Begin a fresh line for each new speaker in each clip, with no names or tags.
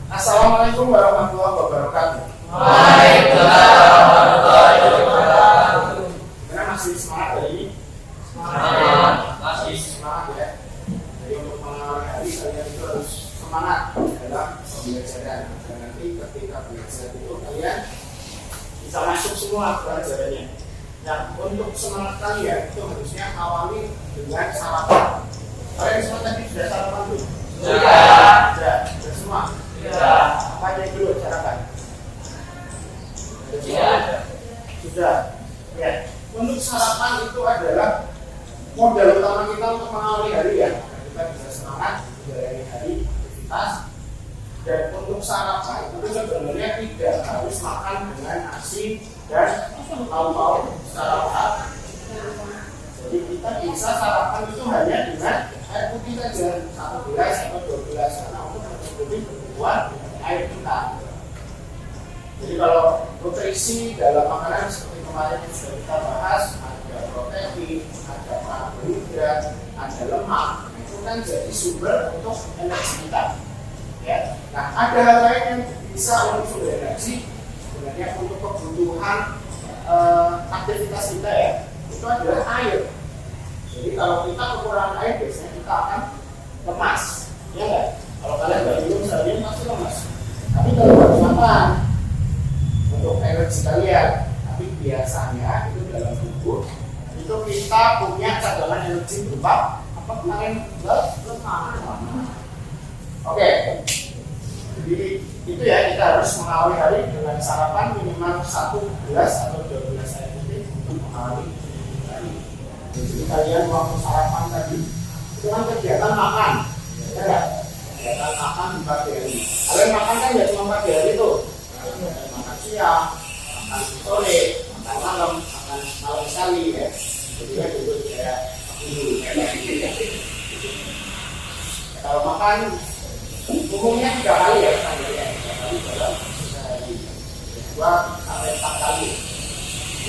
Assalamualaikum warahmatullahi wabarakatuh.
Waalaikumsalam warahmatullahi wabarakatuh.
Karena masih semangat hari ini?
Masih
Semangat ya. Jadi untuk mengawali hari kalian itu harus semangat dalam pembelajaran. Dan nanti ketika belajar itu kalian bisa masuk semua pelajarannya. Nah, untuk semangat kalian itu harusnya awali dengan sarapan. Kalian semua tadi sudah sarapan belum? Sudah semua. Apa aja yang belum sarapan? Sudah. Ya. Untuk sarapan itu adalah modal utama kita untuk mengawali hari ya. Kita bisa semangat menjalani hari aktivitas. Dan untuk sarapan itu sebenarnya tidak harus makan dengan nasi dan lauk-lauk secara lengkap. Jadi kita bisa sarapan itu hanya dengan air putih saja, 1 gelas atau 2 gelas karena untuk mencukupi kebutuhan air kita. Jadi kalau nutrisi dalam makanan seperti kemarin yang sudah kita bahas, ada protein, ada karbohidrat, ada lemak, itu kan jadi sumber untuk energi kita. Ya. Nah, ada hal lain yang bisa untuk sumber energi sebenarnya untuk kebutuhan aktivitas kita ya, itu adalah air. Jadi kalau kita kekurangan air biasanya kita akan lemas, ya nggak? Kalau kalian nggak minum seharian pasti lemas. Tapi kalau harus makan untuk energi kalian, tapi biasanya itu dalam tubuh itu kita punya cadangan energi berupa apa kemarin lemak. Oke. Jadi itu ya, kita harus mengawali hari dengan sarapan minimal 1 gelas atau 2 gelas air putih untuk mengawali hari. Jadi kalian waktu sarapan tadi itu kan kegiatan makan, ya nggak? Kegiatan makan di pagi hari. Kalian makan kan ya cuma pagi hari itu. Makan siang, makan sore, makan malam, makan malam sekali ya. Jadi kan itu kayak dulu. Kalau makan umumnya 3 kali ya, 3 kali dalam sehari, 2 sampai 4 kali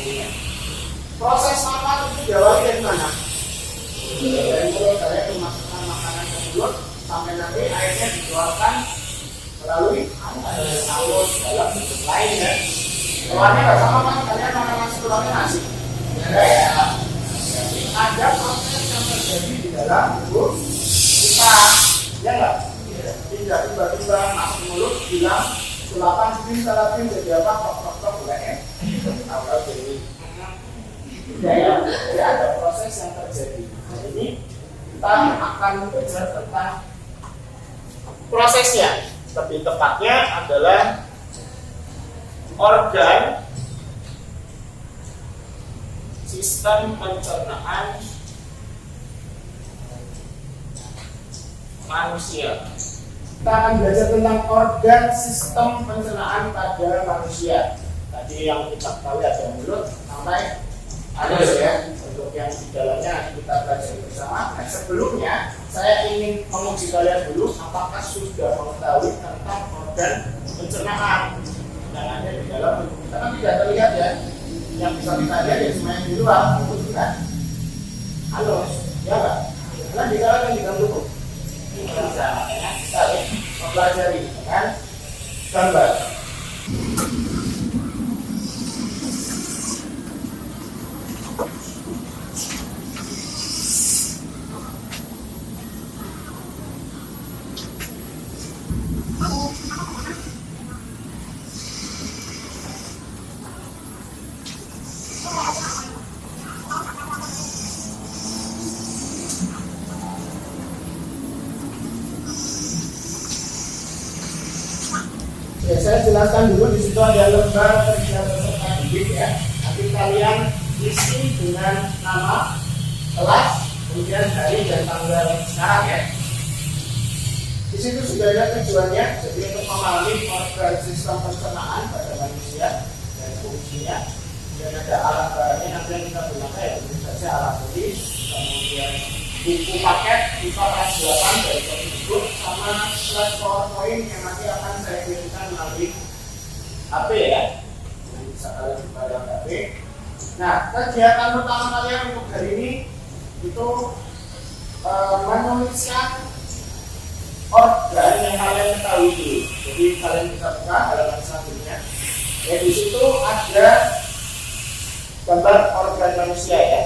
umumnya. Proses makan itu diawali dari mana? Dari mulut, kalian memasukkan makanan ke mulut sampai nanti airnya dikeluarkan melalui mulut dalam bentuk lain ya. Keluarnya nggak sama kan? Kalian makan nasi keluarnya nasi. Ada proses yang terjadi di dalam tubuh kita, ya nggak? Tidak tiba-tiba masuk mulut bilang sulapan sini salapin jadi apa kok enggak ya? Atau jadi ya, ada proses yang terjadi. Nah, ini kita akan belajar tentang prosesnya. Lebih tepatnya adalah organ sistem pencernaan manusia. Kita akan belajar tentang organ sistem pencernaan pada manusia. Tadi yang kita tahu ada mulut sampai anus ya. Untuk yang di dalamnya kita belajar bersama. Nah, sebelumnya saya ingin menguji kalian dulu apakah sudah mengetahui tentang organ pencernaan yang ada di dalam tubuh kita. Kan tidak terlihat ya. Yang bisa kita lihat ya cuma yang di luar tubuh kita. Anus, ya nggak? Karena di dalam yang di dalam tubuh. Bisa ya, mempelajari dengan gambar. Ya, saya jelaskan dulu di situ ada lembar kerja peserta didik ya. Nanti kalian isi dengan nama, kelas, kemudian hari dan tanggal sekarang ya. Di situ sudah ada tujuannya, jadi untuk memahami organ sistem pencernaan pada manusia dan fungsinya. Dan ada alat barangnya nanti yang kita gunakan ya, tentu saja alat tulis, kemudian buku paket IPA kelas 8 dari Kemdikbud sama slide PowerPoint yang nanti akan saya kirimkan melalui HP ya. Nanti bisa kalian buka dalam HP. Nah, kegiatan pertama kalian untuk hari ini itu menuliskan kali ini. Jadi kalian bisa buka halaman selanjutnya. Ya, di situ ada gambar organ manusia ya.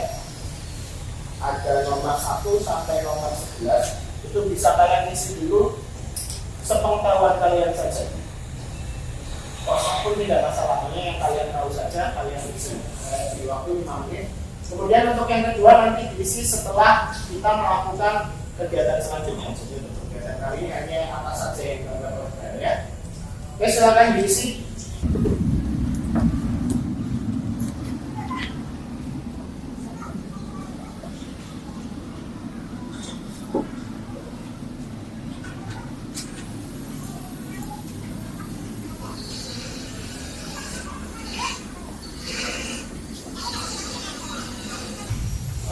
Ada nomor 1 sampai nomor 11. Itu bisa kalian isi dulu sepengetahuan kalian saja. Kosong pun tidak masalah, yang kalian tahu saja kalian isi di waktu 5 menit. Kemudian untuk yang kedua nanti diisi setelah kita melakukan kegiatan selanjutnya. Jadi untuk kegiatan kali ini hanya apa saja yang gambar organ ya. Oke, silakan diisi.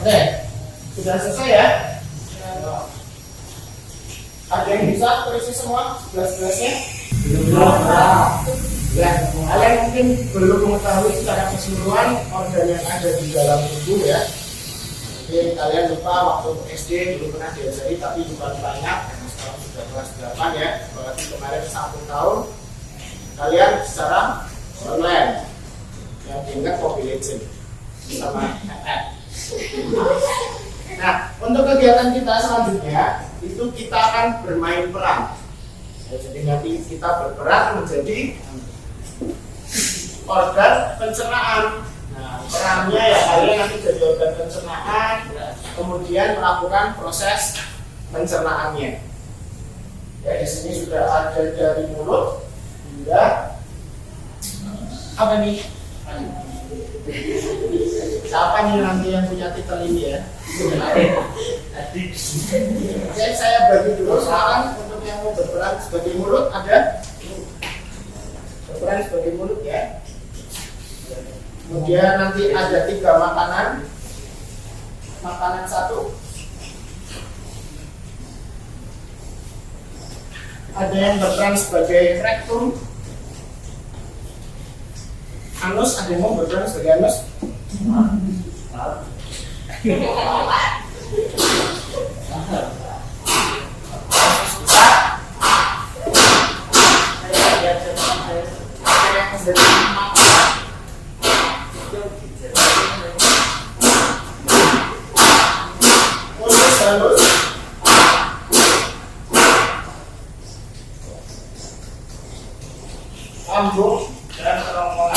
Oke, sudah selesai ya. Ada yang bisa terisi semua 11-11-nya? Belum. Ya, kalian mungkin belum mengetahui secara keseluruhan organ yang ada di dalam tubuh ya. Mungkin kalian lupa waktu SD dulu pernah diajari, tapi lupa banyak karena sekarang sudah kelas 8 ya. Berarti kemarin 1 tahun kalian secara online yang diingat Mobile Legends sama FF. Nah, untuk kegiatan kita selanjutnya itu kita akan bermain peran. Ya, jadi nanti kita berperan menjadi organ pencernaan. Nah, perannya ya kalian nanti jadi organ pencernaan, kemudian melakukan proses pencernaannya. Ya, di sini sudah ada dari mulut hingga apa nih? Siapa nih nanti yang punya titel ini ya? Oke, saya bagi dulu. Sekarang untuk yang mau berperan sebagai mulut ada berperan sebagai mulut ya. Kemudian nanti ada 3 makanan. Makanan 1. Ada yang berperan sebagai rektum. Anus, ada yang mau berperan sebagai anus? Lambung dan kerongkongan.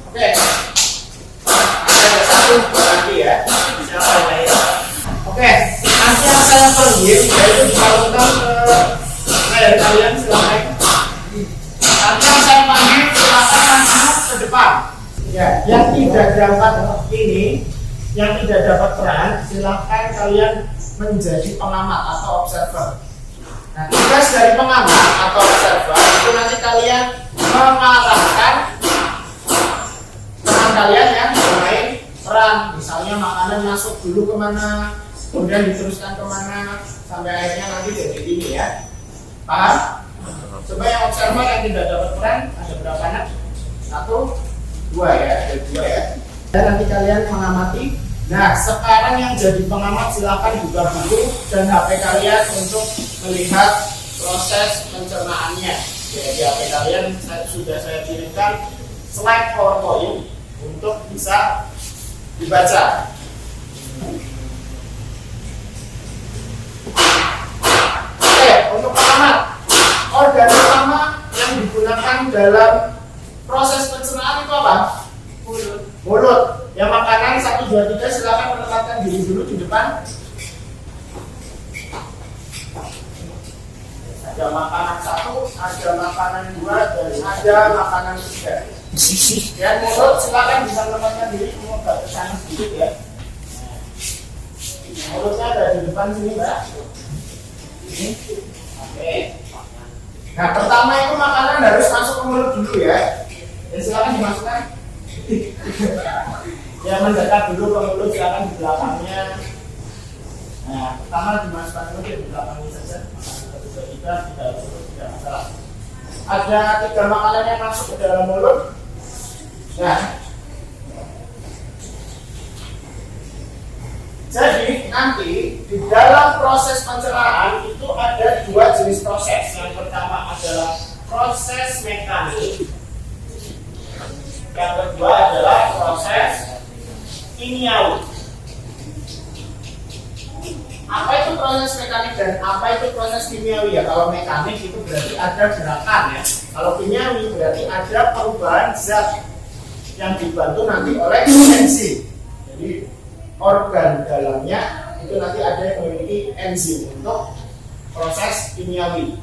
Oke, ada 1 lagi ya. Oke, nanti yang saya panggil yaitu disalurkan ke layar kalian, silakan. Nanti yang saya panggil silakan langsung ke depan. Ya, yang tidak dapat ini, yang tidak dapat peran, silakan kalian menjadi pengamat atau observer. Nah, tugas dari pengamat atau observer itu nanti kalian mengarahkan teman kalian yang bermain peran. Misalnya makanan masuk dulu kemana, kemudian diteruskan kemana, sampai akhirnya nanti jadi ini ya. Paham? Coba yang observer yang tidak dapat peran, ada berapa anak? 1, 2 ya, ada 2 ya. Dan nanti kalian mengamati. Nah, sekarang yang jadi pengamat silakan buka buku dan HP kalian untuk melihat proses pencernaannya. Ya, di HP kalian sudah saya kirimkan slide PowerPoint untuk bisa dibaca. Oke, untuk pengamat, organ utama yang digunakan dalam proses pencernaan itu apa? Mulut. Yang makanan 1, 2, 3 silakan menempatkan diri dulu di depan. Ada makanan 1, ada makanan 2, dan ada makanan 3. Dan mulut silakan bisa menempatkan diri agak ke sana sedikit ya. Mulutnya ada di depan sini, Mbak. Ini. Oke. Nah, pertama itu makanan harus masuk ke mulut dulu ya. Dan silakan dimasukkan. Ya, mendekat dulu ke mulut, silakan di belakangnya. Nah, pertama dimasukkan dulu di belakangnya saja. Makanan 1, 2, 3 tidak masalah. Ada 3 makanan yang masuk ke dalam mulut. Nah, nanti di dalam proses pencernaan itu ada dua jenis proses. Yang pertama adalah proses mekanik. Yang kedua adalah proses kimiawi. Apa itu proses mekanik dan apa itu proses kimiawi ya? Kalau mekanik itu berarti ada gerakan ya. Kalau kimiawi berarti ada perubahan zat yang dibantu nanti oleh enzim. Jadi organ dalamnya itu nanti ada yang memiliki enzim untuk proses kimiawi.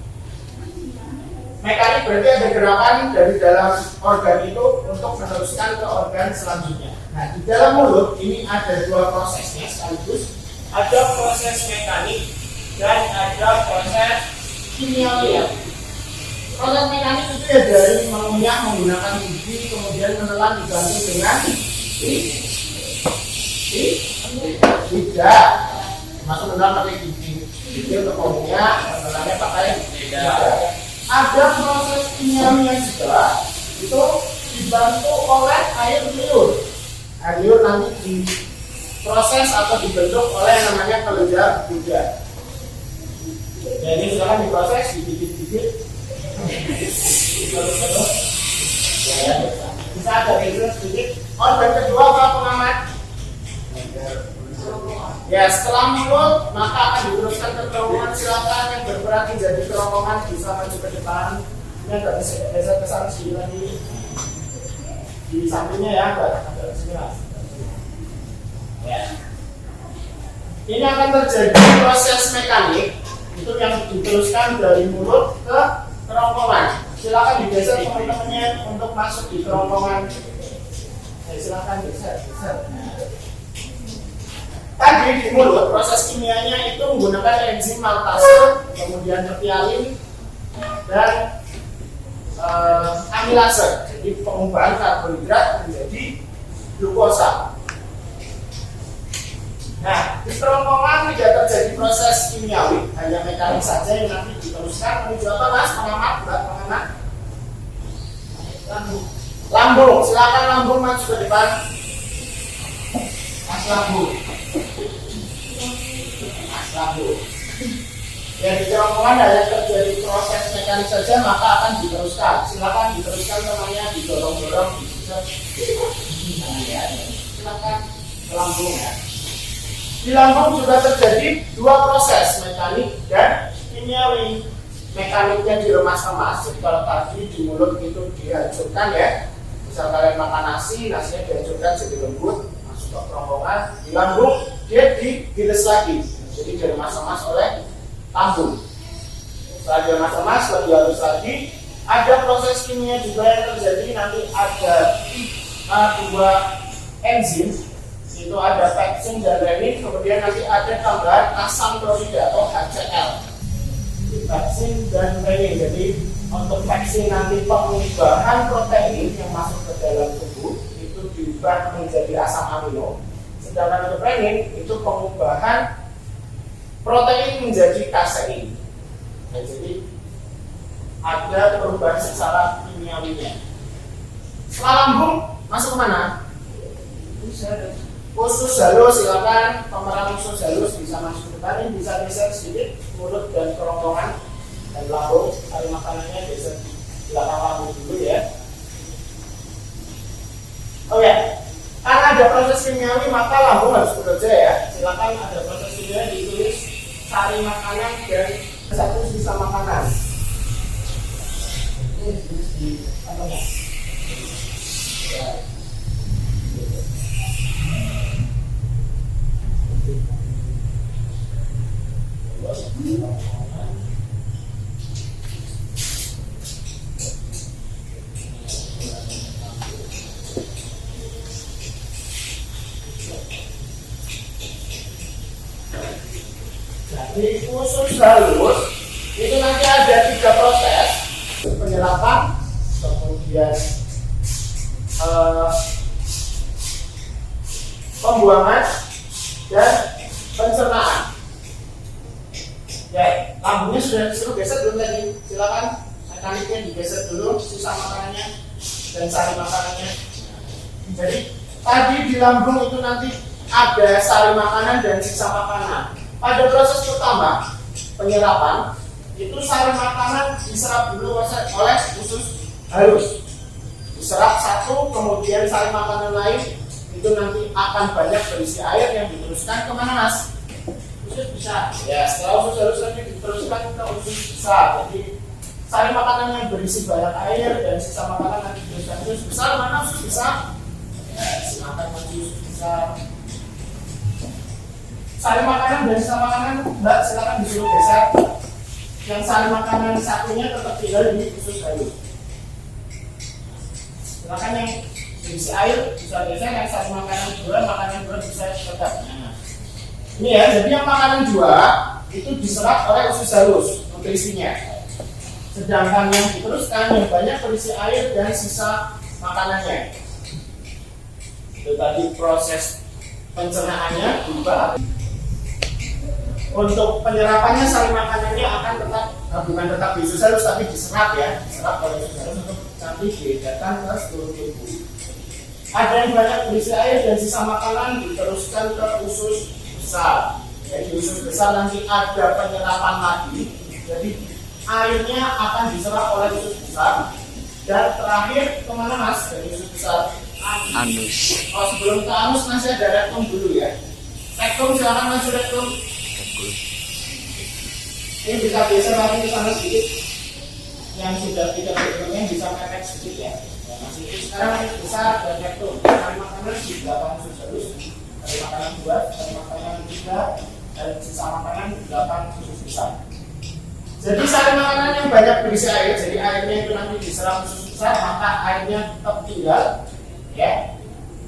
Mekanik berarti ada gerakan dari dalam organ itu untuk meneruskan ke organ selanjutnya. Nah, di dalam mulut ini ada dua prosesnya sekaligus. Ada proses mekanik dan ada proses kimiawi. Proses mekanik itu ya dari mengunyah menggunakan gigi, kemudian menelan dibantu dengan lidah, masuk menelan pakai gigi untuk mengunyah, menelannya pakai lidah. Ada proses kimiawinya juga, itu dibantu oleh air liur. Air liur nanti diproses atau dibentuk oleh yang namanya kelenjar lidah. Jadi misalkan diproses, digigit-gigit, bisa ada itu sedikit. Organ kedua apa pengamat? Ya, setelah mulut maka akan diteruskan ke kerongkongan. Silakan yang berperan menjadi kerongkongan bisa maju ke depan. Ini agak geser ke sana sedikit lagi di sampingnya ya, agak sini mas. Ya. Ini akan terjadi proses mekanik itu yang diteruskan dari mulut ke kerongkongan. Silakan digeser teman-temannya untuk masuk di kerongkongan. Silakan geser. Tadi di mulut proses kimianya itu menggunakan enzim maltase, kemudian kepialin dan amilase. Jadi pengubahan karbohidrat menjadi glukosa. Nah, di kerongkongan tidak terjadi proses kimiawi, hanya mekanik saja yang nanti diteruskan menuju apa mas? Pengamat? Lambung. Silakan lambung maju ke depan. Mas lambung. Ya, di kerongkongan hanya terjadi proses mekanik saja maka akan diteruskan. Silakan diteruskan namanya didorong-dorong, silakan ke lambung ya. Di lambung juga terjadi dua proses, mekanik dan kimiawi. Mekaniknya diremas-remas. Jadi kalau tadi di mulut itu dihancurkan ya. Misal kalian makan nasi, nasinya dihancurkan jadi lembut, masuk ke kerongkongan. Di lambung dia digiles lagi. Jadi diremas-remas oleh lambung. Setelah diremas-remas lebih halus lagi. Ada proses kimia juga yang terjadi. Nanti ada dua enzim. Itu ada peksin dan renin. Kemudian nanti ada tambahan asam klorida atau HCl. Peksin dan renin. Jadi untuk peksin nanti pengubahan protein yang masuk ke dalam tubuh itu diubah menjadi asam amino. Sedangkan untuk renin itu pengubahan protein menjadi kasein. Nah, jadi ada perubahan secara kimiawinya. Setelah lambung masuk ke mana? Usus halus. Silakan pemeran usus halus bisa masuk ke depan. Ini bisa geser sedikit mulut dan kerongkongan dan lambung. Cari makanannya geser di belakang lambung dulu ya. Oke. Karena ada proses kimiawi maka lambung harus bekerja ya. Silakan ada proses kimiawi ditulis cari makanan dan satu sisa makanan. Ini ditulis di tengah. Jadi usus halus itu nanti ada 3 proses, penyerapan, kemudian pembuangan dan pencernaan. Ya, lambungnya sudah disuruh geser belum tadi? Silakan mekaniknya digeser dulu, sisa makanannya dan cari makanannya. Jadi tadi di lambung itu nanti ada sari makanan dan sisa makanan. Pada proses pertama penyerapan itu sari makanan diserap dulu oleh usus halus. Diserap satu, kemudian sari makanan lain itu nanti akan banyak berisi air yang diteruskan kemana mas? Usus besar. Ya, setelah usus halus nanti diteruskan ke usus besar. Jadi sari makanan yang berisi banyak air dan sisa makanan nanti diteruskan ke usus besar. Mana usus besar? Ya, silakan menuju usus besar. Sari makanan dan sisa makanan, mbak silakan disuruh geser. Yang sari makanan satunya tetap tinggal di usus halus. Silakan yang berisi air bisa geser, yang sari makanan dua bisa tetap. Nah, ini ya, jadi yang makanan dua itu diserap oleh usus halus nutrisinya. Sedangkan yang diteruskan yang banyak berisi air dan sisa makanannya. Itu tadi proses pencernaannya berubah. Untuk penyerapannya sari makanannya akan tetap bukan tetap di usus halus tapi diserap ya, diserap oleh usus halus untuk nanti diedarkan ke seluruh tubuh. Ada yang banyak berisi air dan sisa makanan diteruskan ke usus besar. Jadi usus besar nanti ada penyerapan lagi. Jadi airnya akan diserap oleh usus besar dan terakhir kemana mas dari usus besar?
Anus.
Oh sebelum ke anus masih ada rektum dulu ya. Rektum silakan maju rektum. Ini bisa geser lagi ke sana sedikit. Yang sudah tidak berkembang bisa mepet sedikit ya. Masih sekarang ini besar dan rektum. Sari makanan di belakang usus halus. Sari makanan dua, sari makanan tiga, dan sisa makanan di belakang usus besar. Jadi sari makanan yang banyak berisi air, jadi airnya itu nanti diserap usus besar, maka airnya tetap tinggal, ya.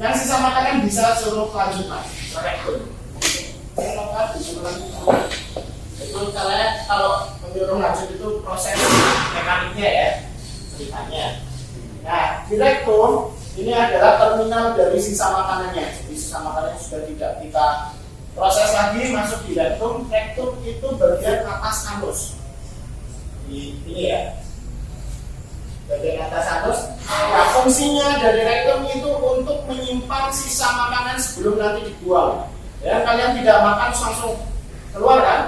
Yang sisa makanan bisa suruh lanjutkan, rektum. Saya mau disuruh lanjutkan. Itu kalau menyuruh lanjut itu proses mekaniknya ya, ceritanya. Nah, di rektum ini adalah terminal dari sisa makanannya. Jadi sisa makanannya sudah tidak kita proses lagi masuk di rektum. Rektum itu bagian atas anus. Ini ya, bagian atas anus. Nah, fungsinya dari rektum itu untuk menyimpan sisa makanan sebelum nanti dibuang. Ya, kalian tidak makan langsung keluar kan?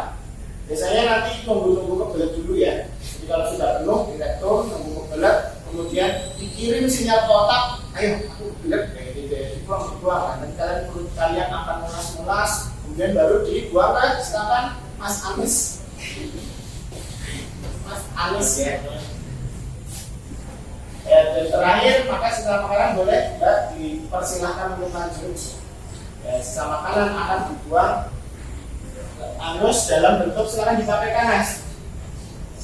Biasanya nanti tunggu kebelet dulu ya. Jadi kalau sudah penuh di rektum, tunggu kebelet, kemudian dikirim sinyal ke otak, ayo aku kebelet kayak gitu, dibuang. Nanti perut kalian akan mulas-mulas, kemudian baru dibuang kan? Silakan Mas Anis. Mas Anis ya. Ya, dan terakhir maka sisa makanan boleh dipersilahkan untuk lanjut. Ya, sisa makanan akan dibuang anus dalam bentuk silakan dipakaikan mas,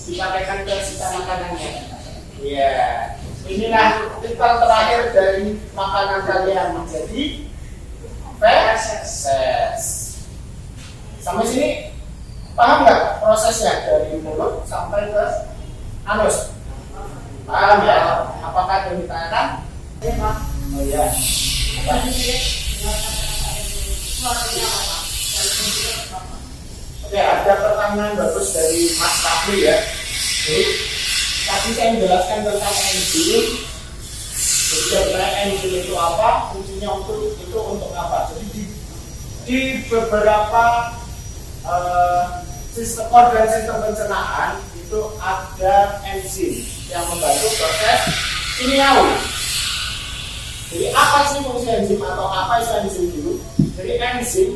dipakaikan ke sisa makanannya. Ya, inilah titel terakhir dari makanan kalian menjadi feses. Sampai sini paham nggak prosesnya dari mulut sampai ke anus? Paham ya? Apakah ada yang ditanyakan? Oh ya. Oke, ada pertanyaan bagus dari Mas Rafli ya. Jadi, tadi saya menjelaskan tentang enzim. Jadi sebenarnya enzim itu apa? Fungsinya itu untuk apa? Jadi di beberapa sistem organ sistem pencernaan itu ada enzim yang membantu proses kimiawi. Jadi apa sih fungsi enzim atau apa istilah enzim dulu? Jadi enzim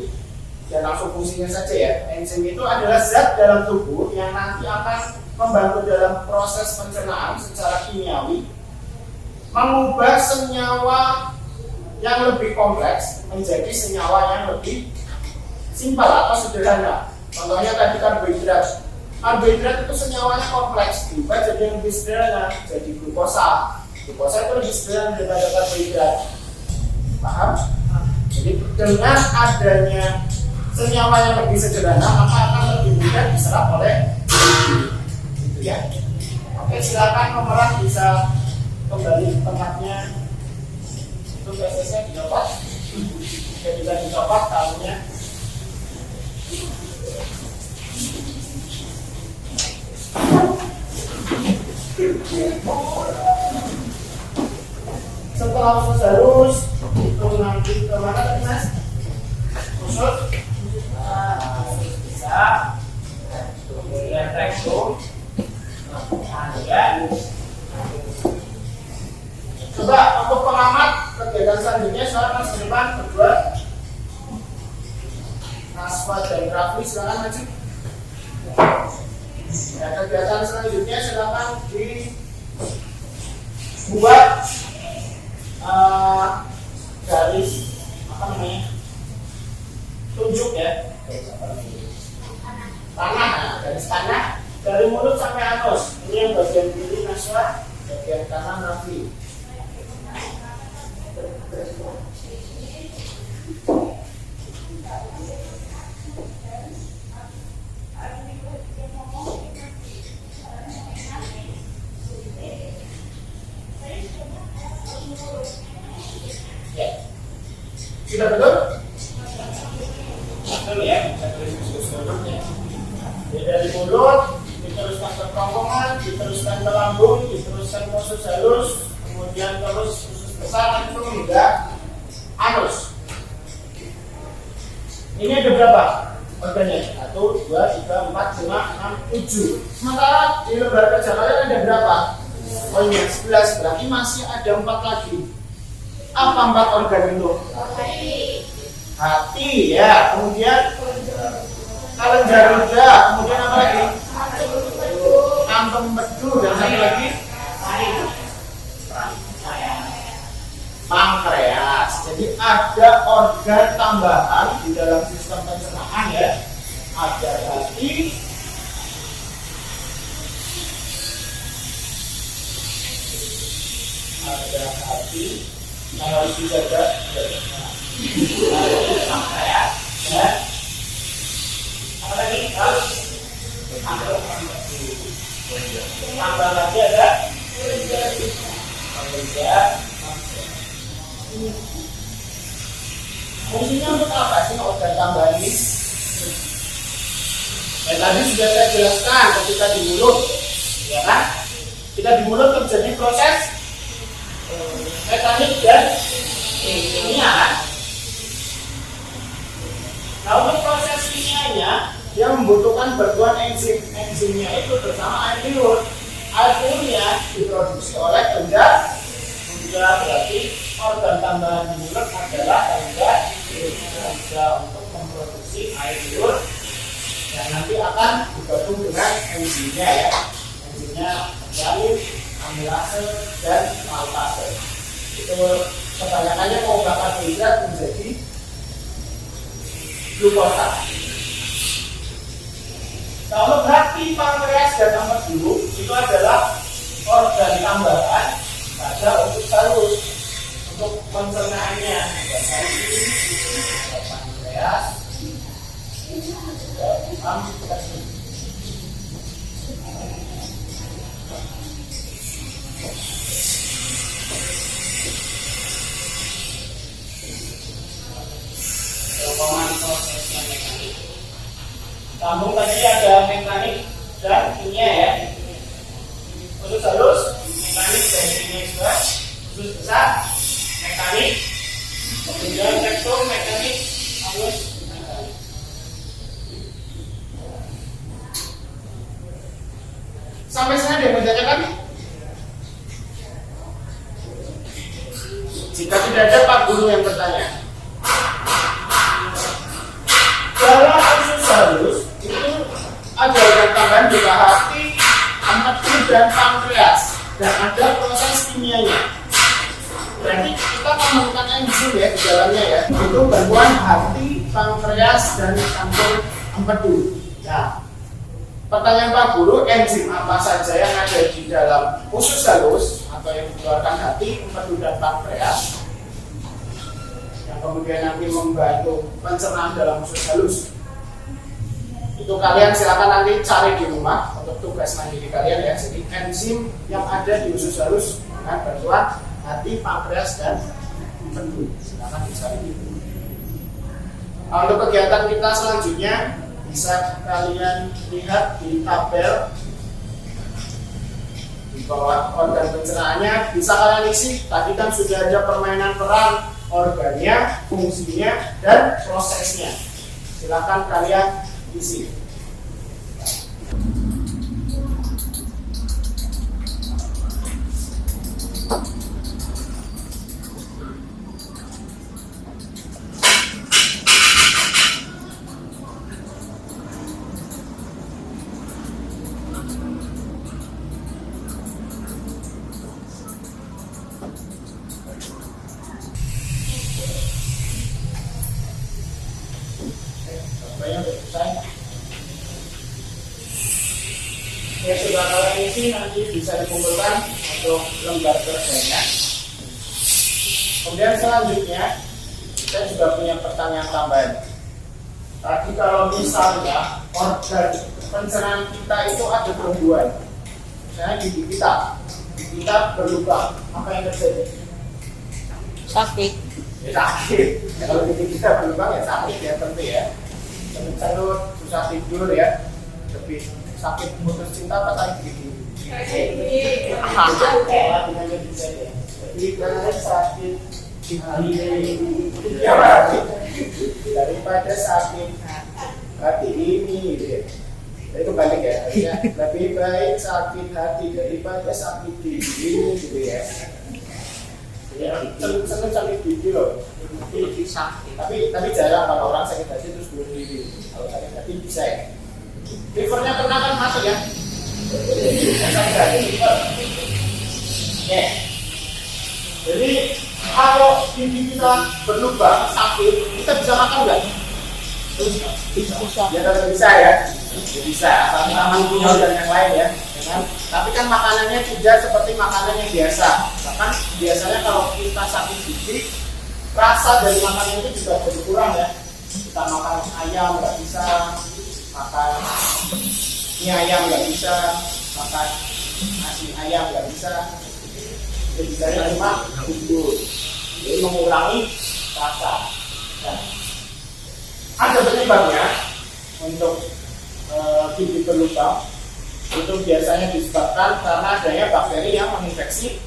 dan langsung fungsinya saja ya. Enzim itu adalah zat dalam tubuh yang nanti akan membantu dalam proses pencernaan secara kimiawi, mengubah senyawa yang lebih kompleks menjadi senyawa yang lebih simpel atau sederhana. Contohnya tadi karbohidrat. Karbohidrat itu senyawanya kompleks, diubah jadi yang lebih sederhana, jadi glukosa. Glukosa itu lebih sederhana daripada karbohidrat. Paham? Jadi dengan adanya senyawa yang lebih sederhana maka akan lebih mudah diserap oleh itu ya. Oke, silakan pemeran bisa kembali ke tempatnya. Itu prosesnya dicopot. Oke, bisa dicopot tahunya. Setelah usus halus itu nanti kemana tadi mas? usus bisa, kemudian rektum, kemudian coba untuk pengamat kegiatan selanjutnya silakan Mas depan berdua. Naswa dan Rafli silakan maju. Ya, kegiatan selanjutnya silakan dibuat garis apa namanya tunjuk ya, tanah, garis tanah dari mulut sampai anus. Ini yang bagian kiri Naswa, bagian kanan Rafli. Sudah betul? Betul ya, bisa tulis dulu ya. Dari mulut, diteruskan ke kerongkongan, diteruskan ke lambung, diteruskan ke usus halus, kemudian terus usus besar itu hingga anus. Ini ada berapa organnya? 1, 2, 3, 4, 5, 6, 7. Sementara di lembar kerja kalian ada berapa? Oh iya, 11. Berarti masih ada 4 lagi. Apa 4 organ itu? Hati ya, kemudian kelenjar ludah, kemudian apa lagi? Kantong empedu, dan satu lagi pankreas. Jadi ada organ tambahan di dalam sistem pencernaan ya. Ada hati, harus dijaga. Pankreas dan apa lagi? Tambah lagi ada kelenjar. Fungsinya untuk apa sih organ tambahan ini? Tadi sudah saya jelaskan ketika di mulut, ya kan? Kita di mulut terjadi proses mekanik dan kimia kan? Nah untuk proses kimianya dia membutuhkan bantuan enzim. Enzimnya itu bersama air liur. Air liurnya diproduksi oleh kelenjar. Kelenjar berarti organ tambahan di mulut adalah kelenjar bisa untuk memproduksi air liur yang nanti akan digabung dengan enzimnya ya. Enzimnya menjalin amilase dan maltase. Itu kebanyakannya mengubah karbohidrat menjadi glukosa. Kalau hati, pankreas dan empedu itu adalah organ tambahan pada usus halus untuk pencernaannya. Hati, pankreas, dan empedu. Prosesnya mekanik. Sambung tadi ada mekanik dan kimia ya. Usus halus, mekanik dan kimia juga. Usus besar, mekanik. Kemudian rektum, mekanik. Halus, mekanik. Sampai sana dia menanyakan. Jika tidak ada Pak Guru yang bertanya. Dalam usus halus itu ada organ tambahan juga hati, empedu dan pankreas, dan ada proses kimianya. Berarti kita menemukan enzim ya di dalamnya ya. Itu bantuan hati, pankreas dan kantong empedu. Nah, pertanyaan Pak Guru, enzim apa saja yang ada di dalam usus halus atau yang dikeluarkan hati, empedu dan pankreas? Kemudian nanti membantu pencernaan dalam usus halus. Itu kalian silakan nanti cari di rumah untuk tugas mandiri kalian ya. Jadi enzim yang ada di usus halus dengan bantuan hati, pankreas dan empedu. Silakan dicari di rumah. Nah, untuk kegiatan kita selanjutnya bisa kalian lihat di tabel Di bawah organ pencernaannya bisa kalian isi. Tadi kan sudah ada permainan peran organnya, fungsinya, dan prosesnya. Silakan kalian isi. Ya sudah kalian isi, nanti bisa dikumpulkan untuk lembar kerjanya. Kemudian selanjutnya saya juga punya pertanyaan tambahan. Tadi kalau misalnya organ pencernaan kita itu ada gangguan, misalnya gigi kita berlubang, apa yang terjadi?
Sakit.
Ya sakit. Ya, kalau gigi kita berlubang ya sakit ya tentu ya. Cenut, susah tidur ya, lebih sakit putus cinta apa sakit gigi? Lebih sakit di hati daripada sakit hati ini gitu ya. Jadi kebalik ya, artinya lebih baik sakit hati daripada sakit gigi ini gitu ya. Ya, seneng sakit gigi loh.
Gigi sakit.
Tapi jarang kalau orang sakit hati terus bunuh diri. Kalau sakit hati bisa ya. Livernya pernah kan masuk ya? Sakit hati liver. Ya. Jadi kalau gigi kita berlubang sakit, kita bisa makan nggak?
Bisa.
Ya tetap bisa ya. Bisa. Tapi aman punya dan yang lain ya. Kan? Tapi kan makanannya tidak seperti makanan yang biasa. Bahkan biasanya kalau kita sakit gigi, rasa dari makanan itu juga jadi kurang ya. Kita makan ayam nggak bisa, makan mie ayam nggak bisa, makan nasi ayam nggak bisa. Jadi saya cuma bumbu, jadi mengurangi rasa. Nah, ada penyebabnya untuk gigi berlubang. Itu biasanya disebabkan karena adanya bakteri yang menginfeksi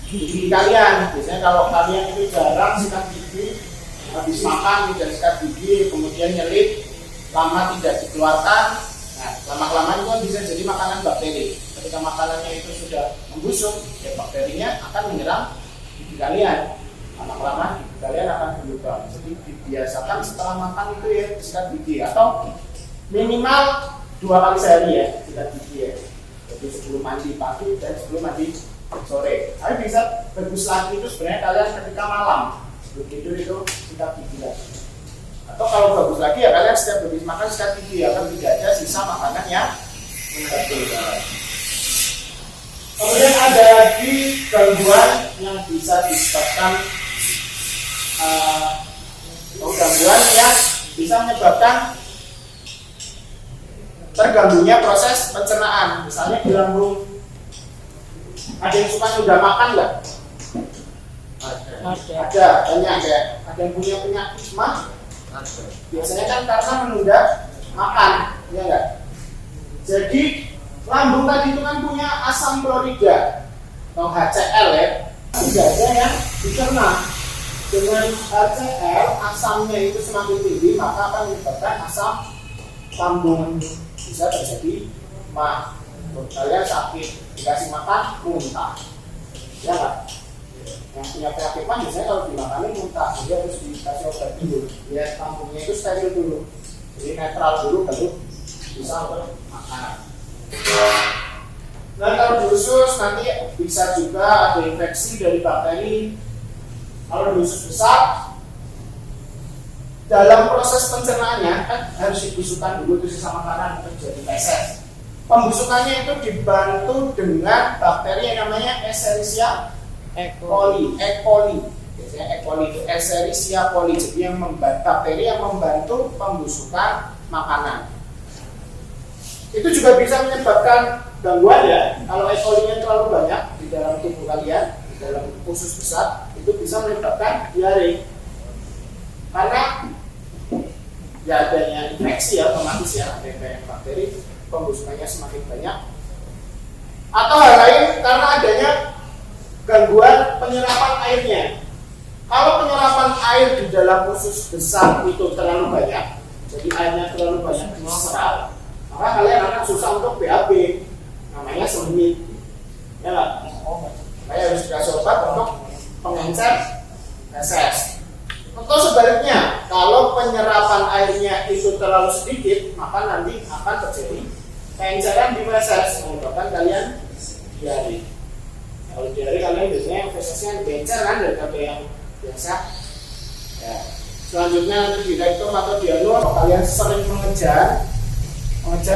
gigi kalian. Biasanya kalau kalian itu jarang sikat gigi, habis makan tidak sikat gigi, kemudian nyelip, lama tidak dikeluarkan, nah lama-kelamaan itu bisa jadi makanan bakteri. Ketika makanannya itu sudah membusuk, ya bakterinya akan menyerang gigi kalian. Lama-kelamaan gigi kalian akan berlubang. Jadi dibiasakan setelah makan itu ya sikat gigi, atau minimal 2 kali sehari ya sikat gigi ya. Jadi sebelum mandi pagi dan sebelum mandi sore. Tapi bisa bagus lagi itu sebenarnya kalian ketika malam sebelum tidur itu sikat gigi lagi. Atau kalau bagus lagi ya kalian setiap habis makan sikat gigi, akan tidak ada sisa makanan yang mengandung. Kemudian ada lagi gangguan yang bisa disebabkan gangguan yang bisa menyebabkan terganggunya proses pencernaan. Misalnya di lambung, ada yang suka sudah makan nggak? Ada, banyak ya. Ada yang punya penyakit mah? Biasanya kan karena menunda makan, ya nggak? Jadi lambung tadi itu kan punya asam klorida atau HCl ya. Tidak ada yang dicerna. Dengan HCl, asamnya itu semakin tinggi, maka akan menyebabkan asam lambung. Bisa terjadi mah, kalian sakit dikasih makan muntah, ya nggak? Yang punya penyakit mah biasanya kalau dimakanin muntah, jadi harus dikasih obat dulu, ya lambungnya itu steril dulu, jadi netral dulu baru bisa untuk makanan. Dan kalau di usus nanti bisa juga ada infeksi dari bakteri. Kalau di usus besar, dalam proses pencernaannya kan harus dibusukkan dulu itu sisa makanan terjadi feses. Pembusukannya itu dibantu dengan bakteri yang namanya Escherichia coli. Biasanya E. coli itu Escherichia coli. Jadi yang bakteri yang membantu pembusukan makanan. Itu juga bisa menyebabkan gangguan ya. Kalau E. coli-nya terlalu banyak di dalam tubuh kalian, di dalam usus besar, itu bisa menyebabkan diare. Karena ya adanya infeksi ya, otomatis ya ada banyak bakteri, pembusukannya semakin banyak, Atau hal lain karena adanya gangguan penyerapan airnya. Kalau penyerapan air di dalam usus besar itu terlalu banyak, jadi airnya terlalu banyak diserap, maka kalian akan susah untuk BAB, namanya semit. Ya nggak? Kalian harus dikasih obat untuk pengencer feses. Atau sebaliknya, kalau penyerapan airnya itu terlalu sedikit, maka nanti akan terjadi pengenceran di feses, menyebabkan kalian diare. Kalau diare kalian biasanya fesesnya bencer kan daripada yang biasa. Ya. Selanjutnya nanti di rektum atau di anus, kalian sering mengejar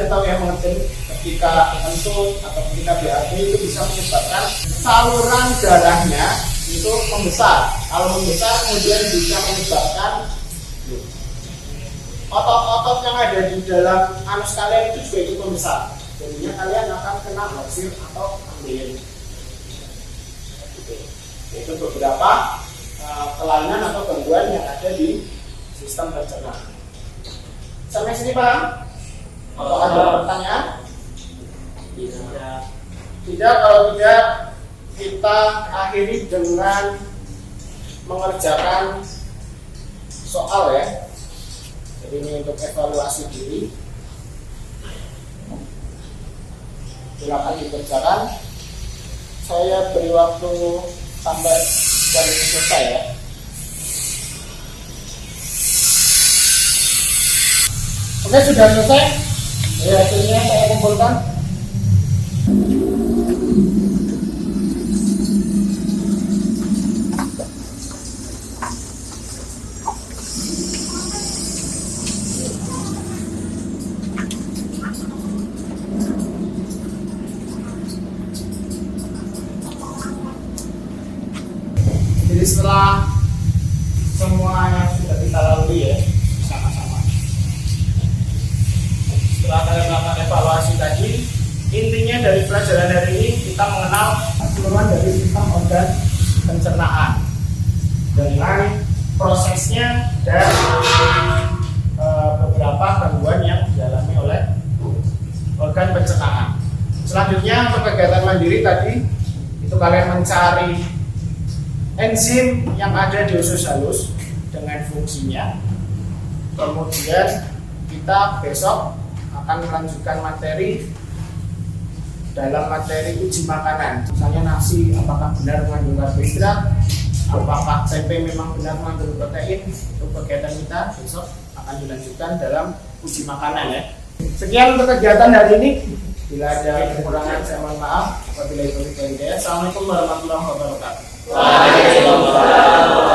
tahu ya, mengejar ketika kentut atau ketika BAB itu bisa menyebabkan saluran darahnya itu membesar. Kalau membesar kemudian bisa menyebabkan otot-otot yang ada di dalam anus kalian itu juga ikut membesar. Jadinya kalian akan kena basir atau ambeien. Itu beberapa kelainan atau gangguan yang ada di sistem pencernaan. Sampai sini paham? Atau ada pertanyaan? Tidak, kalau tidak kita akhiri dengan mengerjakan soal ya. Jadi ini untuk evaluasi diri. Silakan dikerjakan. Saya beri waktu sampai jam ini selesai ya. Oke, sudah selesai. Ya, hasilnya saya kumpulkan. Jadi setelah semua yang sudah kita lalui ya sama-sama, setelah kalian melakukan evaluasi tadi, intinya dari pelajaran hari ini kita mengenal keseluruhan dari sistem organ pencernaan dengan prosesnya dan beberapa gangguan yang dialami oleh organ pencernaan. Selanjutnya untuk kegiatan mandiri tadi itu kalian mencari enzim yang ada di usus halus dengan fungsinya. Kemudian kita besok akan melanjutkan materi dalam materi uji makanan. Misalnya nasi apakah benar mengandung karbohidrat, apakah tempe memang benar mengandung protein. Untuk kegiatan kita besok akan dilanjutkan dalam uji makanan ya. Sekian untuk kegiatan hari ini. Bila ada kekurangan saya mohon maaf. Wabillahi taufiq wal hidayah. Assalamualaikum warahmatullahi wabarakatuh.
Waalaikumsalam.